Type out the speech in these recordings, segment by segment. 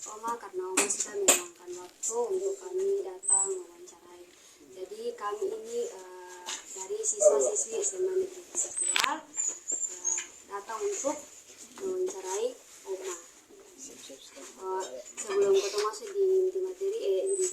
Oma karena Oma sudah meluangkan waktu untuk kami datang mewawancarai. Jadi kami ini dari siswa-siswi SMA Negeri Satual datang untuk mewawancarai Oma. Sebelum kita masuk di inti materi, inti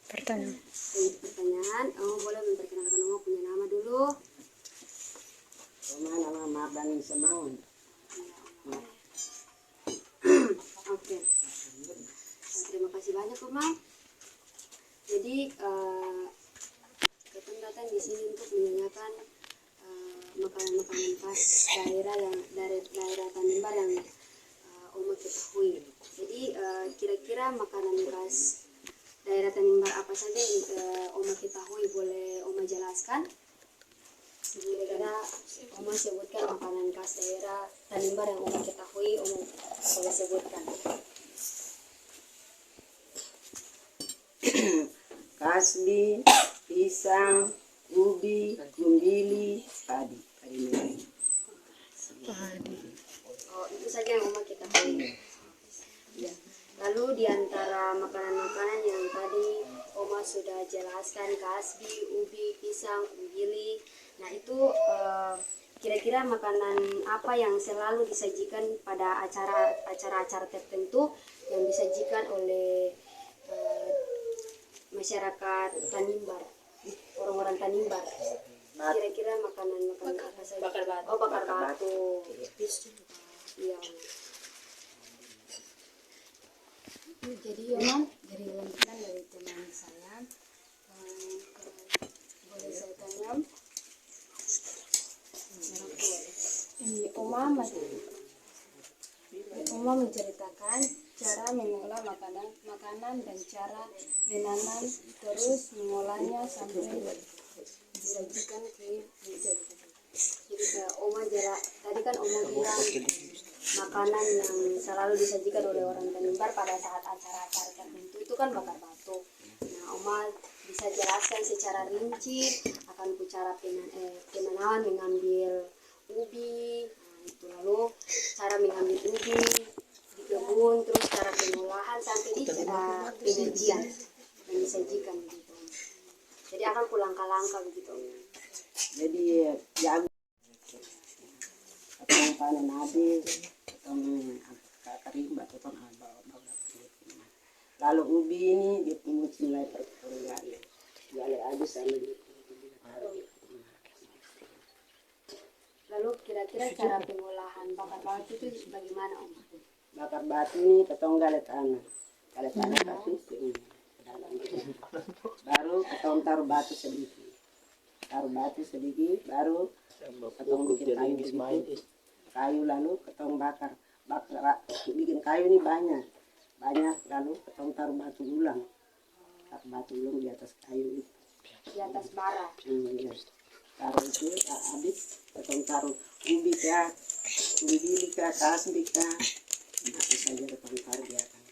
pertanyaan, Oma boleh memperkenalkan Oma punya nama dulu. Oma nama Mardani Semaun. Oke. Terima kasih banyak Oma. Jadi kita datang di sini untuk menanyakan makanan-makanan khas daerah yang dari daerah Tanimbar yang Oma ketahui. Jadi kira-kira makanan khas daerah Tanimbar apa saja yang Oma ketahui, boleh Oma jelaskan? Kira-kira Oma sebutkan makanan khas daerah Tanimbar yang Oma ketahui, Oma boleh sebutkan. Kasbi, pisang, ubi, gumbili, padi merah. Oh, itu saja yang Oma ketahui. Ya. Lalu di antara makanan-makanan yang tadi Oma sudah jelaskan, kasbi, ubi, pisang, gumbili. Nah itu kira-kira makanan apa yang selalu disajikan pada acara-acara tertentu yang disajikan oleh masyarakat Tanimbar, orang-orang Tanimbar. Kira-kira makanan-makanan apa saja? Bakar batu. Oh, bakar batu. Iya. Jadi dari lanjutan dari teman saya, boleh saya tanya? Oma menceritakan cara mengolah makanan dan cara menanam, terus mengolahnya sampai disajikan ke meja. Jadi Oma tadi kan Oma bilang makanan yang selalu disajikan oleh orang Tanimbar pada saat acara-acara tertentu itu kan bakar batu. Nah, Oma bisa jelaskan secara rinci akan cara penanaman mengambil ubi, nah, itu lalu cara mengambil ubi di kebun, terus cara pengolahan sampai di penyajian yang disajikan gitu. Jadi akan langkah-langkah begitu. Jadi jagung atau panen habis atau karimba atau lalu ubi ini dipungut mulai perkembangan gali habis sampai. Lalu kira-kira cara pengolahan bakar batu itu bagaimana Om? Bakar batu ini ketong gali tanah kasih ke dalam. Baru ketong taruh batu sedikit, baru ketong bikin kayu lalu ketong bakar bikin kayu ini banyak lalu ketong taruh batu ulang di atas kayu itu, Di atas bara. ya. Taruh itu habis ketong taruh ubi kah, gumbili kah, kasbi kah, apa saja ketong taruh di atas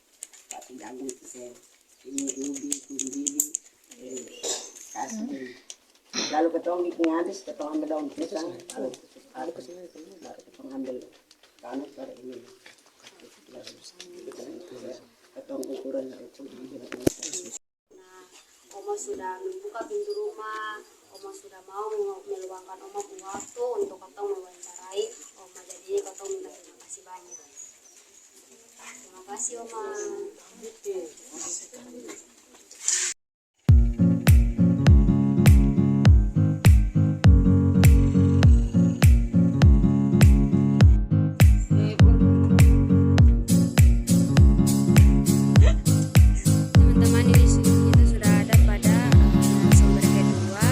batu jagung itu. Ini ubi, gumbili, kasbi. Lalu ketong bikin habis, ketong ambil daun pisang, lalu ketong ambil tanah pada ini. Ketong ukuran. Nah, Oma sudah membuka pintu rumah, Oma sudah mau meluangkan Oma waktu untuk ketong mewawancarai Oma. Jadi ketong minta terima kasih banyak. Terima kasih Oma. Teman-teman, ini kita sudah ada pada sumber kedua.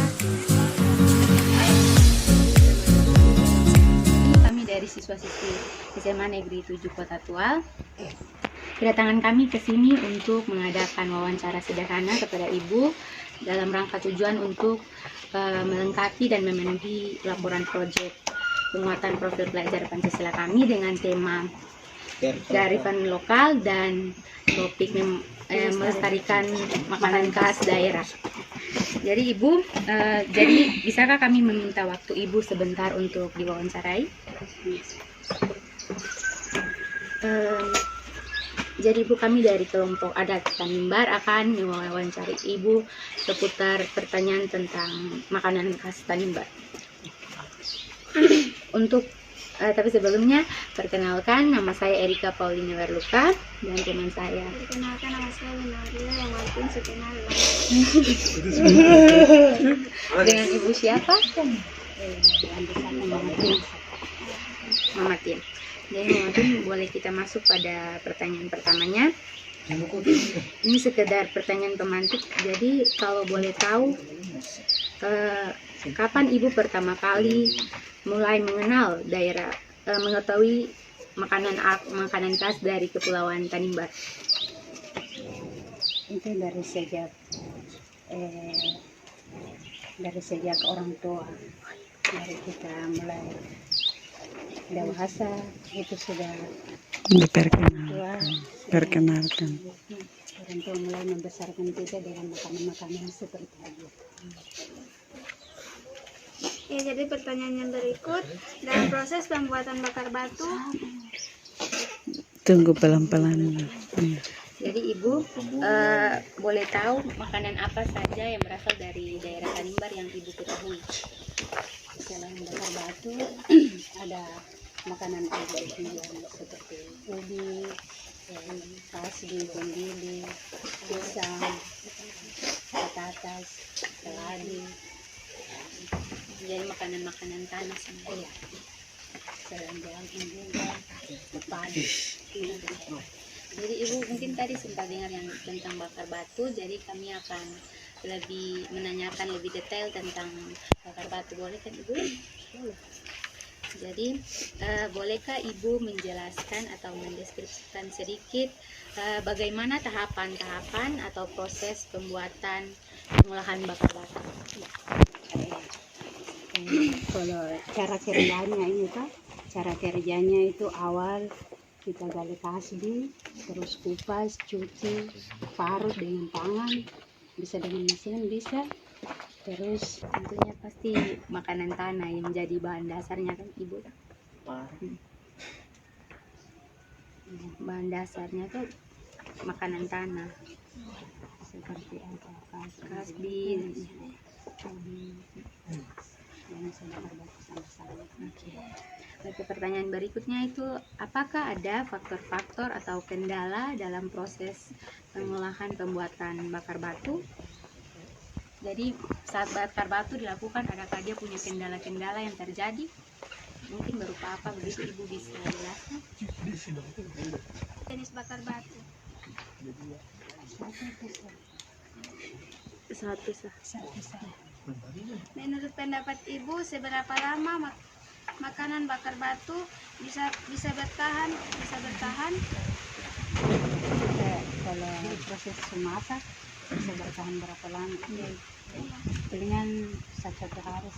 Kami dari siswa-siswi SMA Negeri 7 Kota Tual. Kedatangan kami ke sini untuk mengadakan wawancara sederhana kepada Ibu dalam rangka tujuan untuk melengkapi dan memenuhi laporan proyek penguatan profil pelajar Pancasila kami dengan tema kearifan lokal dan topik melestarikan makanan khas daerah. Jadi Ibu, jadi bisakah kami meminta waktu Ibu sebentar untuk diwawancarai? Jadi Ibu, kami dari kelompok adat Tanimbar akan mewawancari Ibu seputar pertanyaan tentang makanan khas Tanimbar. Tapi sebelumnya, perkenalkan, nama saya Erika Paulina Verluka dan teman saya. Perkenalkan, nama saya Winardia yang Martin Sekenal. Dengan Ibu siapa? Mama Tin. Jadi Mama Tin, boleh kita masuk pada pertanyaan pertamanya. Ini sekedar pertanyaan pemantik. Jadi kalau boleh tahu, kapan Ibu pertama kali mulai mengenal mengetahui makanan khas dari Kepulauan Tanimbar? Itu dari sejak orang tua, dari kita mulai dewasa itu sudah diperkenalkan. Orang tua mulai membesarkan kita dengan makanan-makanan seperti itu. Ya, jadi pertanyaan yang berikut, dalam proses pembuatan bakar batu, Tunggu pelan-pelan. Jadi Ibu, boleh tahu makanan apa saja yang berasal dari daerah Tanimbar yang Ibu ketahui? Selain bakar batu, ada makanan adat yang seperti ubi, kasbi, gondili, pisang, patatas, keladi. Jadi makanan-makanan tanah semuanya. Selain juga padi. Jadi Ibu mungkin tadi sempat dengar yang tentang bakar batu, jadi kami akan lebih menanyakan lebih detail tentang bakar batu. Boleh kan Ibu? Boleh. Jadi bolehkah Ibu menjelaskan atau mendeskripsikan sedikit bagaimana tahapan-tahapan atau proses pembuatan pengolahan bakar batu? Kalau cara kerjanya itu awal kita gali kasbi, terus kupas, cuci, parut dengan tangan, bisa dengan mesin bisa. Terus Tentunya pasti makanan tanah yang menjadi bahan dasarnya kan Ibu? Bahan dasarnya tuh makanan tanah seperti apa kasbi. yang sudah berbatu sama-sama. Oke, pertanyaan berikutnya itu, apakah ada faktor-faktor atau kendala dalam proses pengolahan pembuatan bakar batu? Jadi saat bakar batu dilakukan, adakah dia punya kendala-kendala yang terjadi? Mungkin berupa apa begitu Ibu bisa jelaskan? jenis bakar batu. Satu sah. Menurut pendapat Ibu, seberapa lama makanan bakar batu bisa bertahan? Kalau proses memasak bisa bertahan berapa lama? Palingan satu hari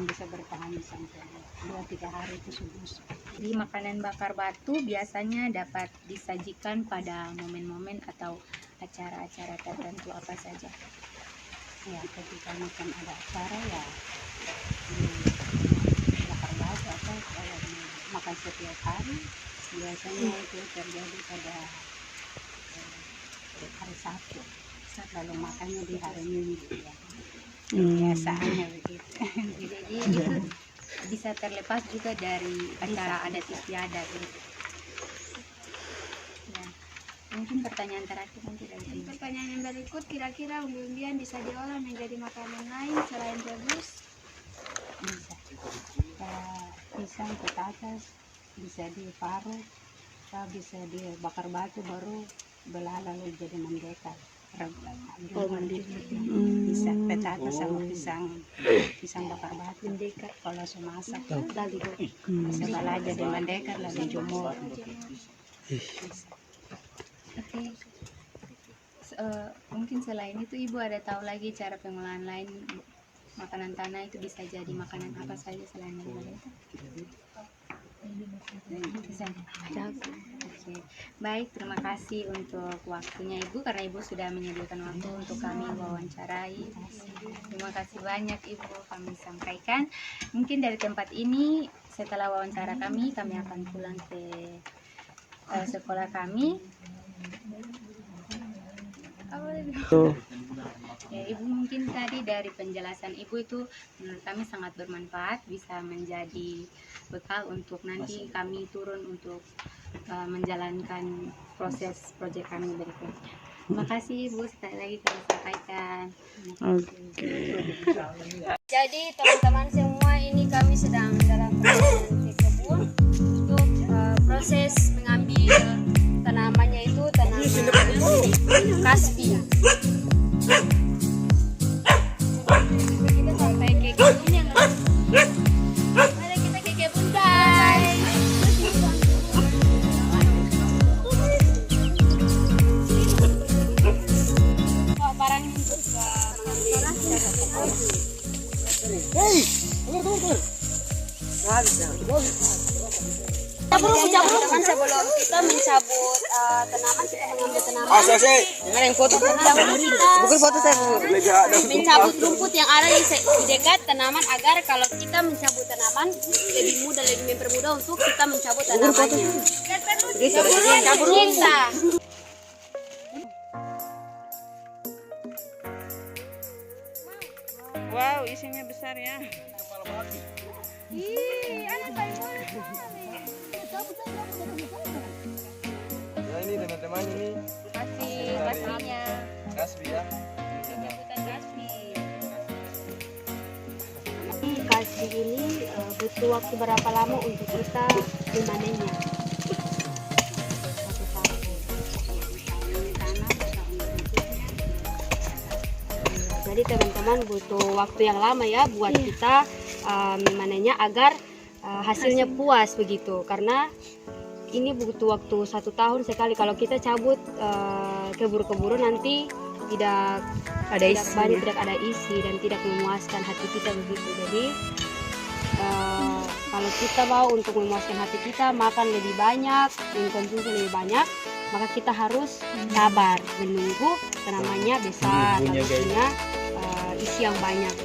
bisa bertahan sampai 2-3 hari itu sudah. Jadi makanan bakar batu biasanya dapat disajikan pada momen-momen atau acara-acara tertentu apa saja? Ya, ketika makan ada acara ya bakar batu, atau kalau makan setiap hari biasanya itu terjadi pada hari Sabtu, lalu makannya di hari Minggu ya. Biasanya begitu. Jadi itu bisa terlepas juga dari acara adat istiadat gitu. Ya. Mungkin pertanyaan terakhir nanti dari Ibu. Pertanyaan yang berikut, kira-kira umbi-umbian bisa diolah menjadi makanan lain selain rebus? Bisa. Pisang, patatas bisa diparut, bisa dibakar batu baru belah lalu jadi mendekar. Bisa petatas sama pisang bakar batu mendekar. Kalau semasak lalu bisa belah jadi mendekar lalu jemur. Oke. Mungkin selain itu Ibu ada tahu lagi cara pengolahan lain makanan tanah itu bisa jadi makanan apa saja selain daripada itu? Bisa. Oke. Baik, terima kasih untuk waktunya Ibu, karena Ibu sudah menyediakan waktu untuk kami wawancarai. Terima kasih banyak Ibu kami sampaikan. Mungkin dari tempat ini setelah wawancara kami akan pulang ke sekolah kami. Tuh. Ya, Ibu mungkin tadi dari penjelasan Ibu itu menurut kami sangat bermanfaat, bisa menjadi bekal untuk nanti kami turun untuk menjalankan proses proyek kami berikutnya. Terima kasih Ibu, sekali lagi kami sampaikan. Oke. Jadi teman-teman semua, ini kami sedang dalam proses di kebun untuk proses mengambil tanamannya itu tanaman kaspi. Kita sampai ke kebun yang mari kita ke kebun guys. Bawa barang untuk mengambil. Teman-teman, sebelum kita mencabut tanaman, kita mengambil tanaman. Dengan yang foto kita mencabut rumput yang ada di dekat tanaman agar kalau kita mencabut tanaman lebih mudah, lebih mempermudah untuk kita mencabut tanamannya. Cabut kita. Wow, isinya besar ya. Ya ini teman-teman, ini Kasihnya. kasbi ya. Penyebutan kasih. Kasbi ini butuh waktu berapa lama untuk kita memanennya? 1 tahun. Jadi teman-teman butuh waktu yang lama ya buat kita memanennya agar hasilnya puas begitu, karena ini butuh waktu 1 tahun sekali. Kalau kita cabut keburu-keburu nanti tidak ada isi dan tidak memuaskan hati kita begitu. Jadi kalau kita mau untuk memuaskan hati kita, makan lebih banyak, mengkonsumsi lebih banyak, maka kita harus sabar menunggu tanamannya besar, lalu punya isi yang banyak.